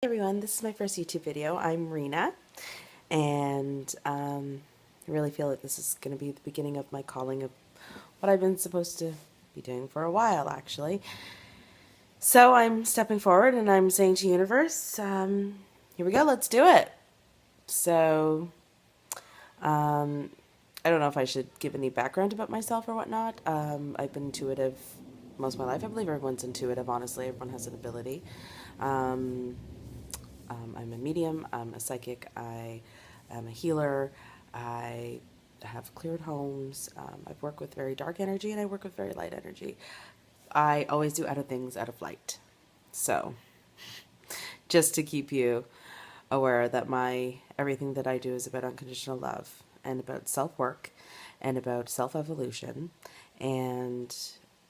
Hey everyone, this is my first YouTube video. I'm Rena, and I really feel like this is going to be the beginning of my calling of what I've been supposed to be doing for a while, actually. So I'm stepping forward and I'm saying to universe, here we go, let's do it. So I don't know if I should give any background about myself or whatnot. I've been intuitive most of my life. I believe everyone's intuitive, honestly. Everyone has an ability. Um, I'm a medium, I'm a psychic, I am a healer, I have cleared homes, I've worked with very dark energy and I work with very light energy. I always do out of things out of light. So, just to keep you aware that my everything that I do is about unconditional love and about self-work and about self-evolution and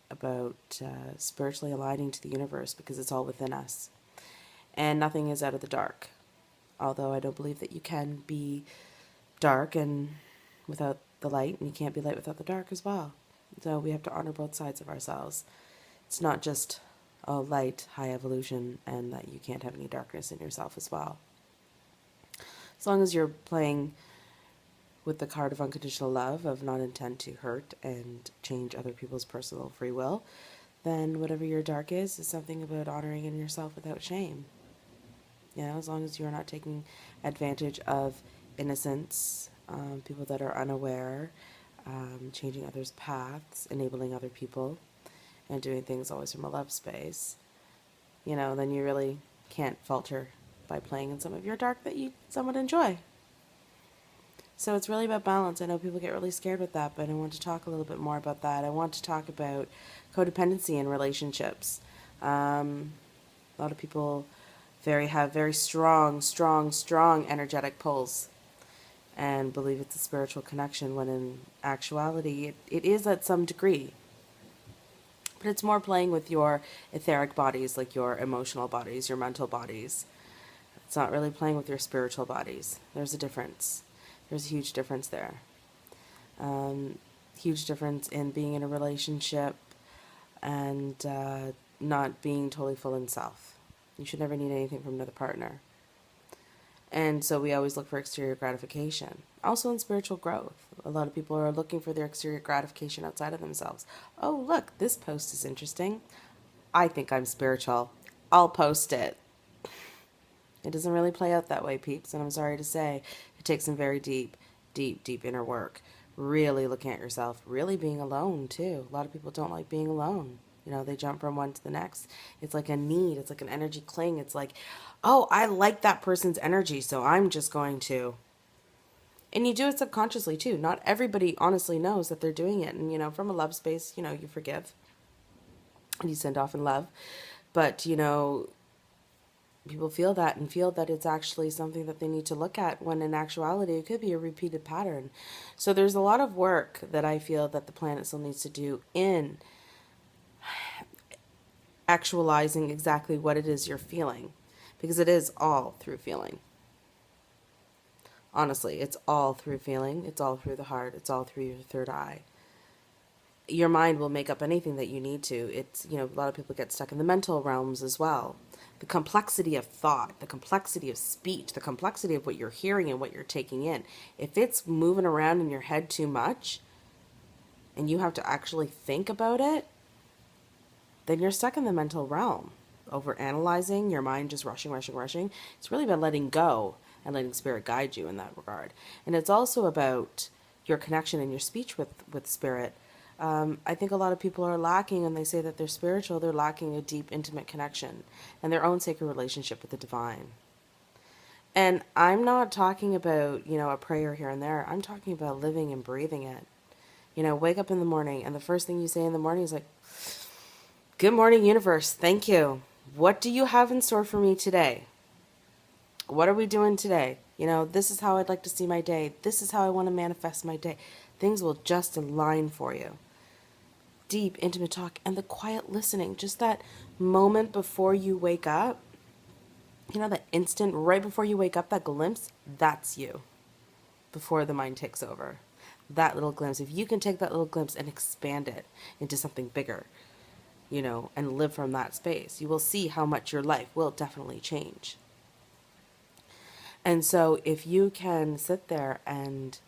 about spiritually aligning to the universe because it's all within us and nothing is out of the dark. Although I don't believe that you can be dark and without the light, and you can't be light without the dark as well. So we have to honor both sides of ourselves. It's not just all light, high evolution, and that you can't have any darkness in yourself as well. As long as you're playing with the card of unconditional love, of not intent to hurt and change other people's personal free will, then whatever your dark is something about honoring in yourself without shame. You know, as long as you're not taking advantage of innocence, people that are unaware, changing others' paths, enabling other people, and doing things always from a love space, you know, then you really can't falter by playing in some of your dark that you somewhat enjoy. So it's really about balance. I know people get really scared with that, but I want to talk a little bit more about that. I want to talk about codependency in relationships. A lot of people have very strong energetic pulls and believe it's a spiritual connection when in actuality it is at some degree. But it's more playing with your etheric bodies, like your emotional bodies, your mental bodies. It's not really playing with your spiritual bodies. There's a difference. There's a huge difference there. Huge difference in being in a relationship and not being totally full in self. You should never need anything from another partner. And so we always look for exterior gratification. Also in spiritual growth, a lot of people are looking for their exterior gratification outside of themselves. Oh, look, this post is interesting. I think I'm spiritual. I'll post it. It doesn't really play out that way, peeps, and I'm sorry to say. It takes some very deep inner work. Really looking at yourself, really being alone, too. A lot of people don't like being alone. You know, they jump from one to the next. It's like a need. It's like an energy cling. It's like, oh, I like that person's energy, so I'm just going to. And you do it subconsciously, too. Not everybody honestly knows that they're doing it. And, you know, from a love space, you know, you forgive and you send off in love. But, you know, people feel that and feel that it's actually something that they need to look at when in actuality it could be a repeated pattern. So there's a lot of work that I feel that the planet still needs to do in actualizing exactly what it is you're feeling, because it is all through feeling. Honestly, it's all through feeling. It's all through the heart. It's all through your third eye. Your mind will make up anything that you need to. It's, you know, a lot of people get stuck in the mental realms as well. The complexity of thought, the complexity of speech, the complexity of what you're hearing and what you're taking in. If it's moving around in your head too much and you have to actually think about it, then you're stuck in the mental realm. Over analyzing, your mind just rushing. It's really about letting go and letting spirit guide you in that regard. And it's also about your connection and your speech with spirit. I think a lot of people are lacking when they say that they're spiritual, they're lacking a deep, intimate connection and their own sacred relationship with the divine. And I'm not talking about, you know, a prayer here and there. I'm talking about living and breathing it. You know, wake up in the morning and the first thing you say in the morning is like, good morning, universe. Thank you. What do you have in store for me today? What are we doing today? You know, this is how I'd like to see my day. This is how I want to manifest my day. Things will just align for you. Deep, intimate talk and the quiet listening. Just that moment before you wake up. You know, that instant right before you wake up, that glimpse, that's you. Before the mind takes over. That little glimpse. If you can take that little glimpse and expand it into something bigger, you know, and live from that space, you will see how much your life will definitely change. And so if you can sit there and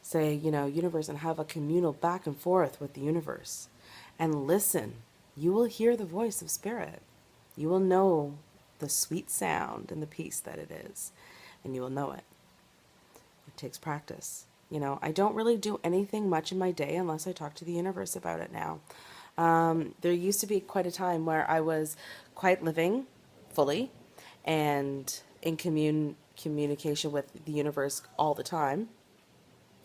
say, universe, and have a communal back and forth with the universe and listen, you will hear the voice of spirit. You will know the sweet sound and the peace that it is, and you will know it. It takes practice. I don't really do anything much in my day unless I talk to the universe about it now. There used to be quite a time where I was quite living fully and in communication with the universe all the time.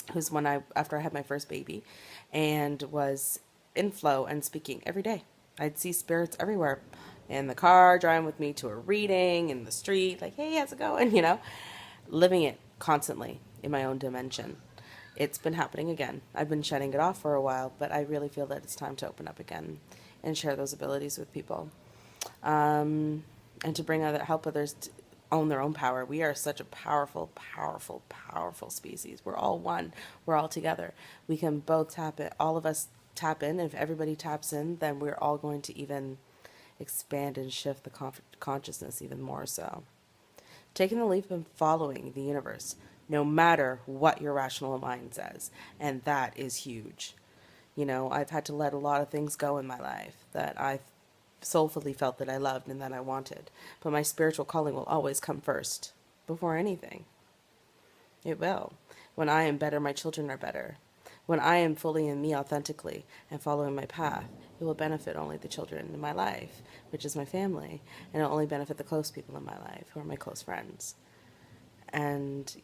It was after I had my first baby, and was in flow and speaking every day. I'd see spirits everywhere, in the car, driving with me to a reading, in the street, like, hey, how's it going? Living it constantly in my own dimension. It's been happening again. I've been shutting it off for a while, but I really feel that it's time to open up again and share those abilities with people. And to help others to own their own power. We are such a powerful, powerful, powerful species. We're all one. We're all together. We can both tap it. All of us tap in. If everybody taps in, then we're all going to even expand and shift the consciousness even more so. Taking the leap and following the universe, no matter what your rational mind says. And that is huge. I've had to let a lot of things go in my life that I've soulfully felt that I loved and that I wanted. But my spiritual calling will always come first, before anything. It will. When I am better, my children are better. When I am fully in me authentically and following my path, it will benefit only the children in my life, which is my family. And it'll only benefit the close people in my life, who are my close friends. And,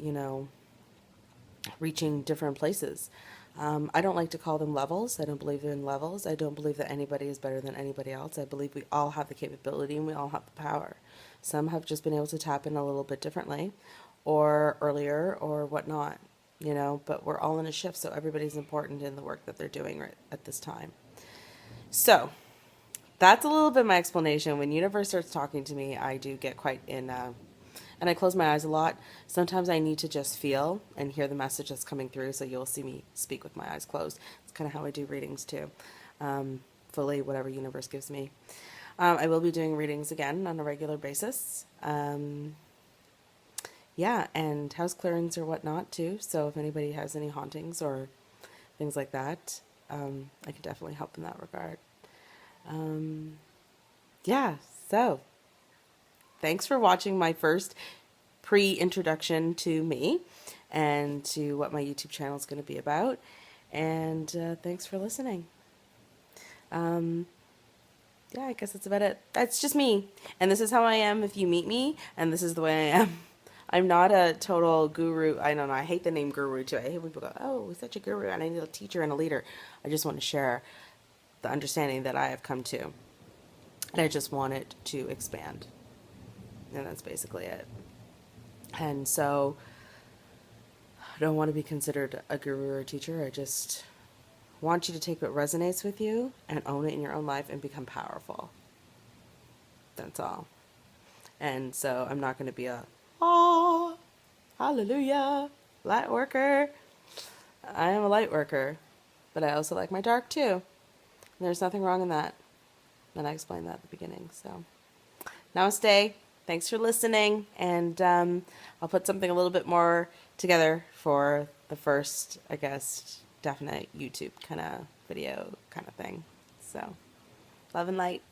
reaching different places. I don't like to call them levels. I don't believe in levels. I don't believe that anybody is better than anybody else. I believe we all have the capability and we all have the power. Some have just been able to tap in a little bit differently or earlier or whatnot, but we're all in a shift, so everybody's important in the work that they're doing right at this time. So that's a little bit of my explanation. When universe starts talking to me, I do get quite in and I close my eyes a lot. Sometimes I need to just feel and hear the message that's coming through, so you'll see me speak with my eyes closed. It's kind of how I do readings too. Fully, whatever universe gives me. I will be doing readings again on a regular basis. Yeah, and house clearings or whatnot too. So if anybody has any hauntings or things like that, I can definitely help in that regard. Yeah, so thanks for watching my first pre-introduction to me and to what my YouTube channel is going to be about. And thanks for listening. Yeah, I guess that's about it. That's just me. And this is how I am if you meet me. And this is the way I am. I'm not a total guru. I don't know. I hate the name guru too. I hate when people go, oh, such a guru. And I need a teacher and a leader. I just want to share the understanding that I have come to. And I just want it to expand. And that's basically it. And so I don't want to be considered a guru or a teacher. I just want you to take what resonates with you and own it in your own life and become powerful. That's all. And so I'm not going to be a, oh, hallelujah, light worker. I am a light worker, but I also like my dark too. And there's nothing wrong in that. And I explained that at the beginning. So namaste. Thanks for listening, and I'll put something a little bit more together for the first, I guess, definite YouTube kind of video kind of thing. So, love and light.